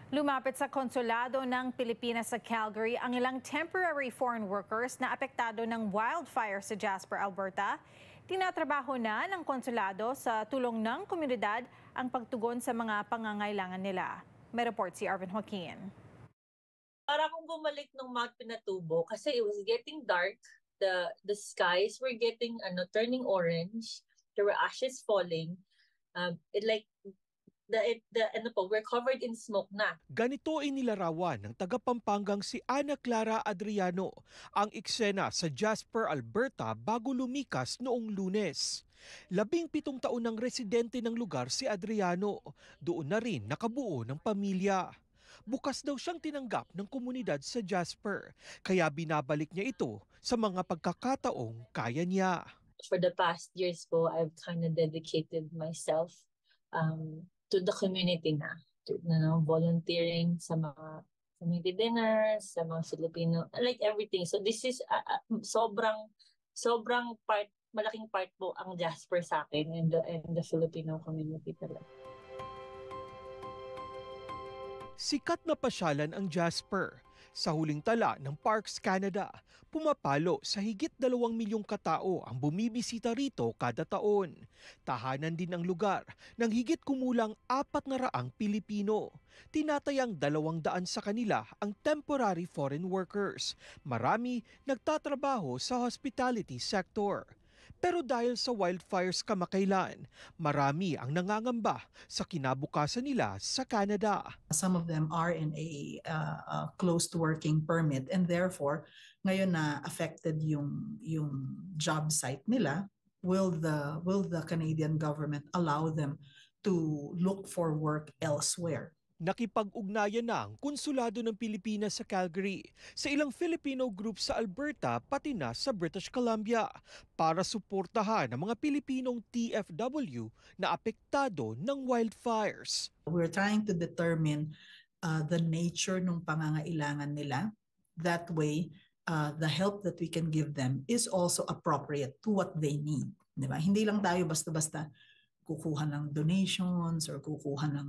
Lumapit sa konsulado ng Pilipinas sa Calgary ang ilang temporary foreign workers na apektado ng wildfire sa Jasper, Alberta. Tinatrabaho na ng konsulado sa tulong ng komunidad ang pagtugon sa mga pangangailangan nila. May report si Arvin Joaquin. Para akong bumalik nung Mount Pinatubo kasi it was getting dark. The skies were getting turning orange. There were ashes falling. We're covered in smoke na. Ganito inilarawan ng taga-Pampangang si Ana Clara Adriano ang eksena sa Jasper, Alberta bago lumikas noong Lunes. 17 taon ng residente ng lugar si Adriano. Doon na rin nakabuo ng pamilya. Bukas daw siyang tinanggap ng komunidad sa Jasper, kaya binabalik niya ito sa mga pagkakataong kaya niya. For the past years po, I've kind of dedicated myself to the community na. Volunteering sa mga community dinners, sa mga Filipino, like everything. So this is sobrang malaking part po ang Jasper sa akin and the Filipino community talaga. Sikat na pasyalan ang Jasper. Sa huling tala ng Parks Canada, pumapalo sa higit 2 milyong katao ang bumibisita rito kada taon. Tahanan din ang lugar ng higit kumulang 400 Pilipino. Tinatayang 200 sa kanila ang temporary foreign workers. Marami nagtatrabaho sa hospitality sector. Pero dahil sa wildfires kamakailan, marami ang nangangamba sa kinabukasan nila sa Canada. Some of them are in a closed working permit and therefore ngayon na affected yung job site nila, will the Canadian government allow them to look for work elsewhere? Nakipag-ugnayan na ang Konsulado ng Pilipinas sa Calgary sa ilang Filipino group sa Alberta pati na sa British Columbia para suportahan ang mga Pilipinong TFW na apektado ng wildfires. We're trying to determine the nature ng pangangailangan nila. That way, the help that we can give them is also appropriate to what they need. Diba? Hindi lang tayo basta-basta kukuha ng donations or kukuha ng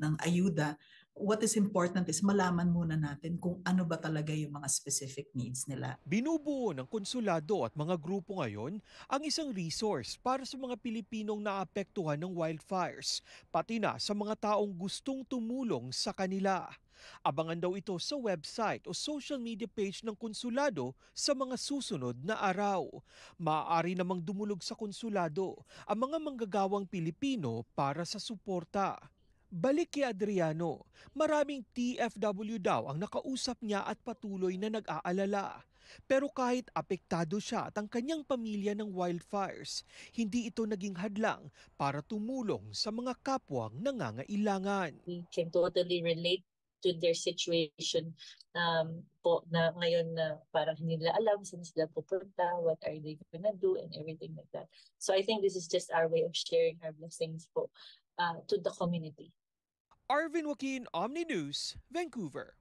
ng ayuda. What is important is malaman muna natin kung ano ba talaga yung mga specific needs nila. Binubuo ng konsulado at mga grupo ngayon ang isang resource para sa mga Pilipinong naapektuhan ng wildfires, pati na sa mga taong gustong tumulong sa kanila. Abangan daw ito sa website o social media page ng konsulado sa mga susunod na araw. Maaari namang dumulog sa konsulado ang mga manggagawang Pilipino para sa suporta. Balik kay Adriano, maraming TFW daw ang nakausap niya at patuloy na nag-aalala. Pero kahit apektado siya at ang kanyang pamilya ng wildfires, hindi ito naging hadlang para tumulong sa mga kapwang nangangailangan. We can totally relate to their situation po na ngayon na parang hindi nila alam saan sila pupunta, what are they gonna do and everything like that. So I think this is just our way of sharing our blessings po to the community. Arvin Joaquin, Omni News, Vancouver.